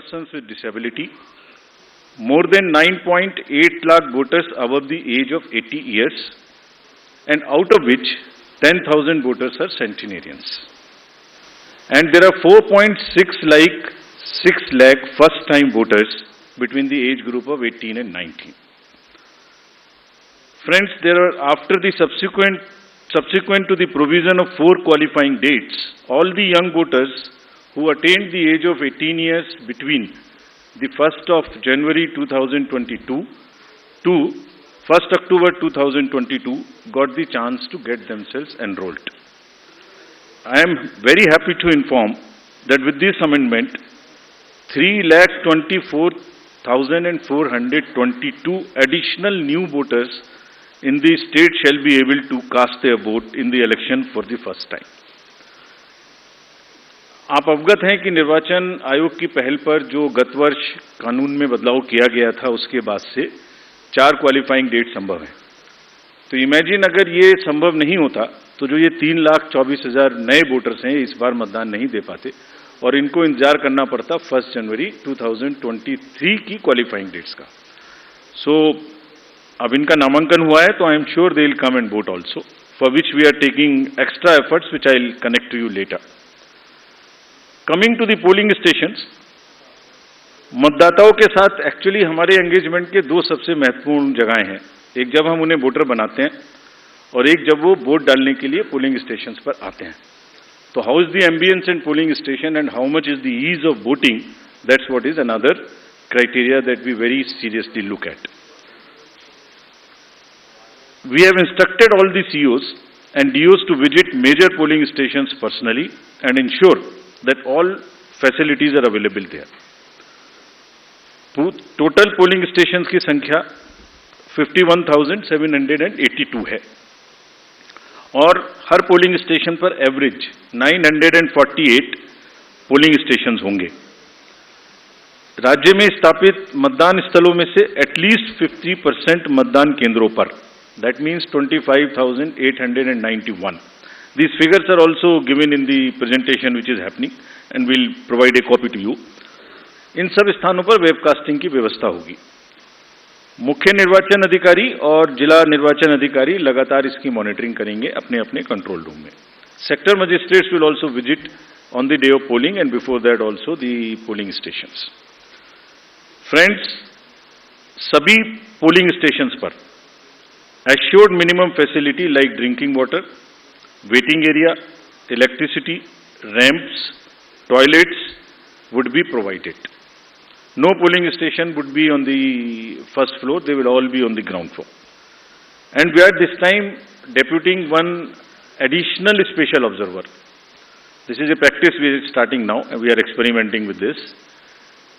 persons with disability, more than 9.8 lakh voters above the age of 80 years, and out of which 10,000 voters are centenarians. And there are 4.6 lakh first-time voters between the age group of 18 and 19. Friends, there are, after the subsequent to the provision of 4 qualifying dates, all the young voters who attained the age of 18 years between the 1st of January 2022 to 1st October 2022 got the chance to get themselves enrolled. I am very happy to inform that with this amendment, 3,24,422 additional new voters in the state shall be able to cast their vote in the election for the first time. आप अवगत हैं कि निर्वाचन आयोग की पहल पर जो गत वर्ष कानून में बदलाव किया गया था, उसके बाद से 4 क्वालिफाइंग डेट संभव है। तो इमेजिन अगर ये संभव नहीं होता तो जो ये 3,24,000 नए वोटर्स हैं इस बार मतदान नहीं दे पाते और इनको इंतजार करना पड़ता 1 जनवरी 2023 की क्वालिफाइंग डेट्स का। सो अब इनका नामांकन हुआ है तो I am sure they will come and vote also, for which we are taking extra efforts which I will connect to you later. Coming to the polling stations, मतदाताओं के साथ एक्चुअली हमारे एंगेजमेंट के 2 सबसे महत्वपूर्ण जगहें हैं। एक जब हम उन्हें वोटर बनाते हैं और एक जब वो वोट डालने के लिए पोलिंग स्टेशंस पर आते हैं। तो how is the ambience in polling station and how much is the ease of voting, that's what is another criteria that we very seriously look at. We have instructed all the COs and DOs to visit major polling stations personally and ensure that all facilities are available there. Total polling stations की संख्या 51,782 है और हर polling station पर average 948 polling stations होंगे। राज्य में स्थापित मतदान स्थलों में से एटलीस्ट 50% मतदान केंद्रों पर, that means 25,891. These figures are also given in the presentation which is happening and we'll provide a copy to you. इन सब स्थानों पर वेबकास्टिंग की व्यवस्था होगी। मुख्य निर्वाचन अधिकारी और जिला निर्वाचन अधिकारी लगातार इसकी मॉनिटरिंग करेंगे अपने अपने कंट्रोल रूम में। Sector magistrates will also visit on the day of polling and before that also the polling stations. Friends, सभी पोलिंग स्टेशंस पर assured minimum facility like drinking water, waiting area, electricity, ramps, toilets would be provided. No polling station would be on the first floor, they will all be on the ground floor. And we are this time deputing one additional special observer. This is a practice we are starting now and we are experimenting with this.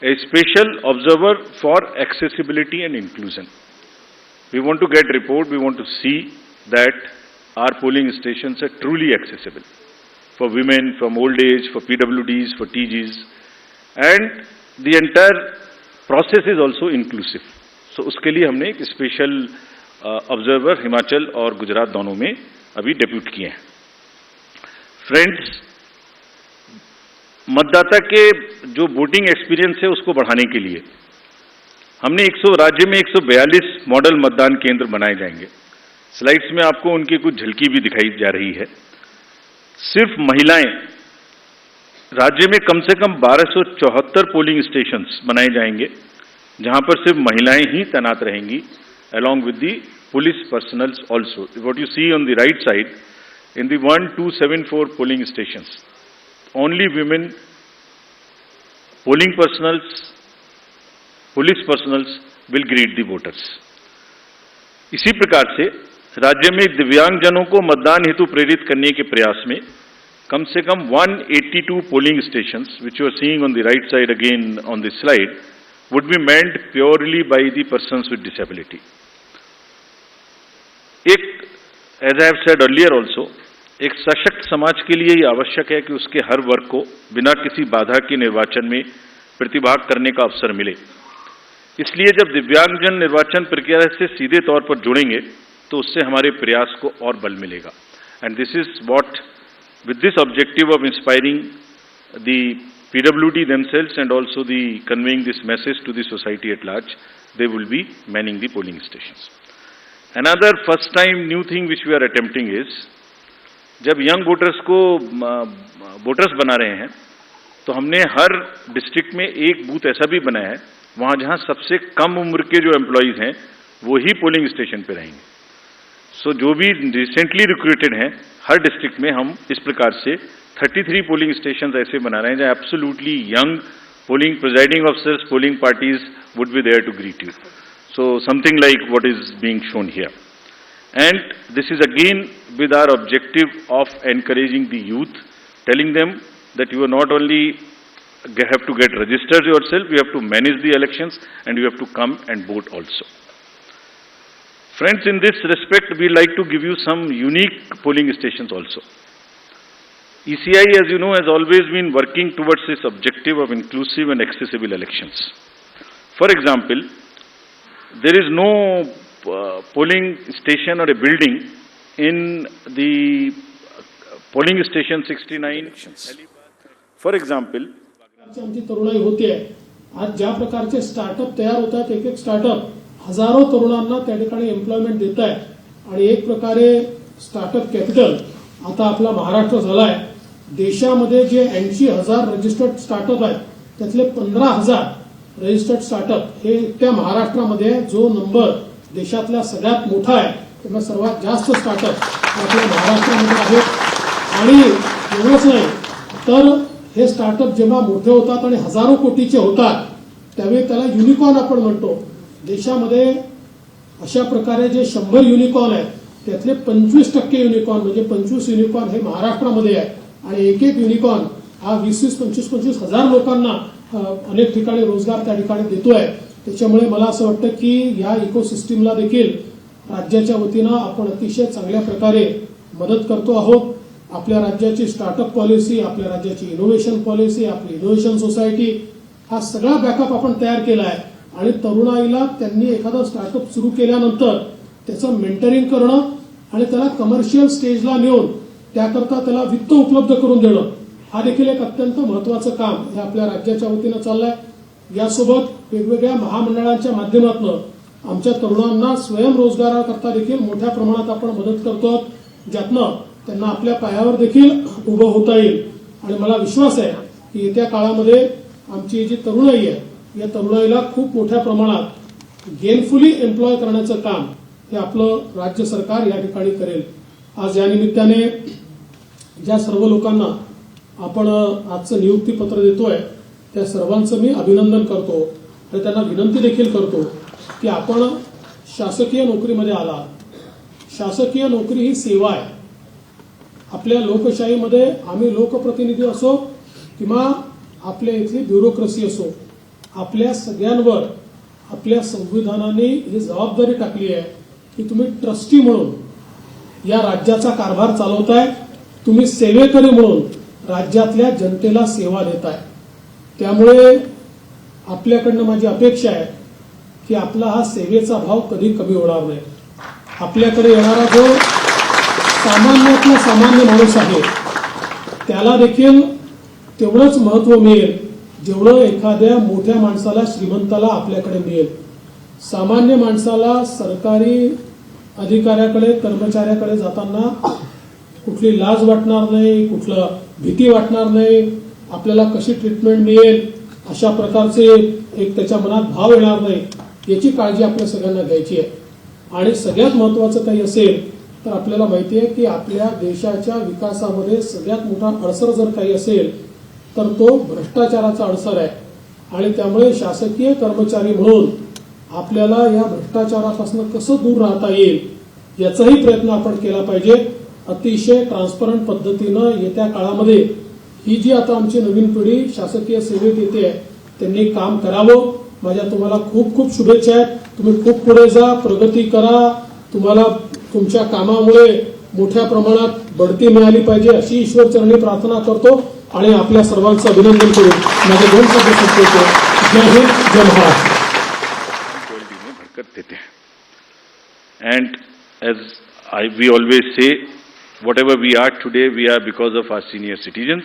A special observer for accessibility and inclusion. We want to get report, we want to see that our polling stations are truly accessible for women, from old age, for PWDs, for TGs, and the entire process is also inclusive. So उसके लिए हमने एक special observer Himachal और गुजरात दोनों में अभी depute किए हैं। फ्रेंड्स, मतदाता के जो वोटिंग एक्सपीरियंस है उसको बढ़ाने के लिए हमने राज्य में 142 मॉडल मतदान केंद्र बनाए जाएंगे। स्लाइड्स में आपको उनकी कुछ झलकी भी दिखाई जा रही है। सिर्फ महिलाएं, राज्य में कम से कम 1274 पोलिंग स्टेशंस बनाए जाएंगे जहां पर सिर्फ महिलाएं ही तैनात रहेंगी, along with the police personnel also. What you see on the right side, in the 1274 polling stations, only women, polling personals, police personnels will greet the voters. इसी प्रकार से राज्य में दिव्यांगजनों को मतदान हेतु प्रेरित करने के प्रयास में कम से कम 182 polling stations, which you are seeing on the right side again on the slide, would be manned purely by the persons with disability. एक, as I have said earlier also, एक सशक्त समाज के लिए यह आवश्यक है कि उसके हर वर्ग को बिना किसी बाधा के निर्वाचन में प्रतिभाग करने का अवसर मिले। इसलिए जब दिव्यांगजन निर्वाचन प्रक्रिया से सीधे तौर पर जुड़ेंगे तो उससे हमारे प्रयास को और बल मिलेगा। And this is what, with this objective of inspiring the PWD themselves and also the conveying this message to the society at large, they will be manning the polling stations. Another first time new thing which we are attempting is, जब young voters को voters बना रहे हैं तो हमने हर district में एक booth ऐसा भी बनाया है वहां जहां सबसे कम उम्र के जो एम्प्लॉइज हैं वो ही पोलिंग स्टेशन पे रहेंगे. सो जो भी रिसेंटली रिक्रूटेड हैं हर डिस्ट्रिक्ट में हम इस प्रकार से 33 पोलिंग स्टेशन ऐसे बना रहे हैं जहां absolutely young polling presiding officers, polling parties would be there to greet you. So something like what is being shown here. And this is again with our objective of encouraging the youth, telling them that you are not only have to get registered yourself, you have to manage the elections and you have to come and vote also. Friends, in this respect, we like to give you some unique polling stations also. ECI, as you know, has always been working towards this objective of inclusive and accessible elections. For example, there is no polling station or a building in the polling station 69. For example, आमची तरुणाई होती आहे. आज ज्या प्रकारचे startup तयार होतात, एक एक स्टार्टअप हजारो तरुणांना त्या ठिकाणी एम्प्लॉयमेंट देत आहे आणि एक प्रकारे स्टार्टअप कॅपिटल आता आपला महाराष्ट्र झालाय. देशामध्ये जे 80,000 रजिस्टर्ड स्टार्टअप आहेत त्यातले 15,000 रजिस्टर्ड स्टार्टअप हे त्या महाराष्ट्रामध्ये जो नंबर देशातला सगळ्यात मोठा आहे, त्यामुळे सर्वात जास्त स्टार्टअप आपल्या महाराष्ट्रामध्ये आहेत. आणि एवढंच नाही तर हे स्टार्टअप जेव्हा मोठे होतात आणि हजारो कोटीचे होतात त्यावेळी त्याला युनिकॉर्न आपण म्हणतो. देशामध्ये अशा प्रकारे जे 100 युनिकॉर्न आहेत त्यातले 25% युनिकॉर्न म्हणजे 25 युनिकॉर्न हे महाराष्ट्रामध्ये आहे आणि एक एक युनिकॉर्न हा 20-25 हजार लोकांना अनेक ठिकाणी रोजगार त्या ठिकाणी देतोय. त्याच्यामुळे मला असं वाटतं की या इकोसिस्टीमला देखील राज्याच्या वतीनं आपण अतिशय चांगल्या प्रकारे मदत करतो आहोत. आपल्या राज्याची स्टार्टअप पॉलिसी, आपल्या राज्याची इनोव्हेशन पॉलिसी, आपली इनोव्हेशन सोसायटी हा सगळा बॅकअप आपण तयार केला आहे आणि तरुणाईला त्यांनी एखादा स्टार्टअप सुरू केल्यानंतर त्याचं मेंटरिंग करणं आणि त्याला कमर्शियल स्टेजला नेऊन त्याकरता त्याला वित्त उपलब्ध करून देणं हा देखील एक अत्यंत महत्वाचं काम हे आपल्या राज्याच्या वतीनं चाललंय. यासोबत वेगवेगळ्या महामंडळांच्या माध्यमातून आमच्या तरुणांना स्वयंरोजगाराकरता देखील मोठ्या प्रमाणात आपण मदत करतो, ज्यातनं त्यांना आपल्या पायावर देखील उभं होता येईल. आणि मला विश्वास आहे की येत्या काळामध्ये आमची जी तरुणाई आहे या तरुणाईला खूप मोठ्या प्रमाणात गेनफुली एम्प्लॉय करण्याचं काम हे आपलं राज्य सरकार या ठिकाणी करेल. आज या निमित्ताने ज्या सर्व लोकांना आपण आजचं नियुक्तीपत्र देतोय त्या सर्वांचं मी अभिनंदन करतो आणि त्यांना विनंती देखील करतो की आपण शासकीय नोकरीमध्ये आला. शासकीय नोकरी ही सेवा आहे. आपल्या लोकशाहीमध्ये आम्ही लोकप्रतिनिधी असो किंवा आपल्या इथली ब्युरोक्रेसी असो, आपल्या सगळ्यांवर आपल्या संविधानाने ही जबाबदारी टाकली आहे की तुम्ही ट्रस्टी म्हणून या राज्याचा कारभार चालवताय, तुम्ही सेवेकरी म्हणून राज्यातल्या जनतेला सेवा देताय. त्यामुळे आपल्याकडनं माझी अपेक्षा आहे की आपला हा सेवेचा भाव कधी कमी होणार नाही. आपल्याकडे येणारा जो सामान्यातला सामान्य माणूस आहे त्याला देखील तेवढंच महत्व मिळेल जेवढं एखाद्या मोठ्या माणसाला, श्रीमंताला आपल्याकडे मिळेल. सामान्य माणसाला सरकारी अधिकाऱ्याकडे, कर्मचाऱ्याकडे जाताना कुठली लाज वाटणार नाही, कुठलं भीती वाटणार नाही, आपल्याला कशी ट्रीटमेंट मिळेल अशा प्रकारचे एक त्याच्या मनात भाव येणार नाही याची काळजी आपल्या सगळ्यांना घ्यायची आहे. आणि सगळ्यात महत्वाचं काही असेल तर आपल्याला माहिती आहे की आपल्या देशाच्या विकासामध्ये सगळ्यात मोठा अडसर जर काही असेल तर तो भ्रष्टाचाराचा अडसर आहे. आणि त्यामुळे शासकीय कर्मचारी म्हणून आपल्याला या भ्रष्टाचारापासून कसं दूर राहता येईल याचाही प्रयत्न आपण केला पाहिजे. अतिशय ट्रान्सपरंट पद्धतीनं येत्या काळामध्ये ही जी आता आमची नवीन पिढी शासकीय सेवेत येते त्यांनी काम करावं. माझ्या तुम्हाला खूप खूप शुभेच्छा आहेत. तुम्ही खूप पुढे जा, प्रगती करा. तुम्हाला तुमच्या कामामुळे मोठ्या प्रमाणात बढती मिळाली पाहिजे अशी ईश्वरचरणी प्रार्थना करतो आणि आपल्या सर्वांचं अभिनंदन करून माझे 2 शब्द संपवतो. जय हिंद, जय Maharashtra. And as we always say, whatever we are today, we are because of our senior citizens.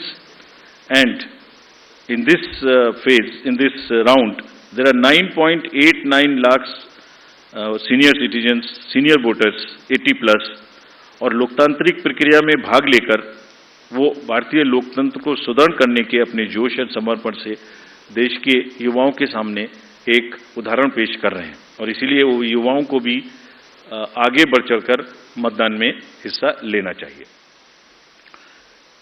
And in this phase, in this round, there are 9.89 lakhs senior citizens, senior voters, 80 plus, और लोकतांत्रिक प्रक्रिया में भाग लेकर वो भारतीय लोकतंत्र को सुदृढ़ करने के अपने जोश और समर्पण से देश के युवाओं के सामने एक उदाहरण पेश कर रहे हैं, और इसीलिए वो युवाओं को भी आगे बढ़ चढ़कर मतदान में हिस्सा लेना चाहिए।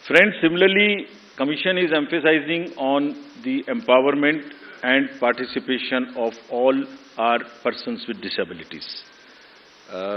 Friends, similarly, Commission is emphasizing on the empowerment and participation of all our persons with disabilities.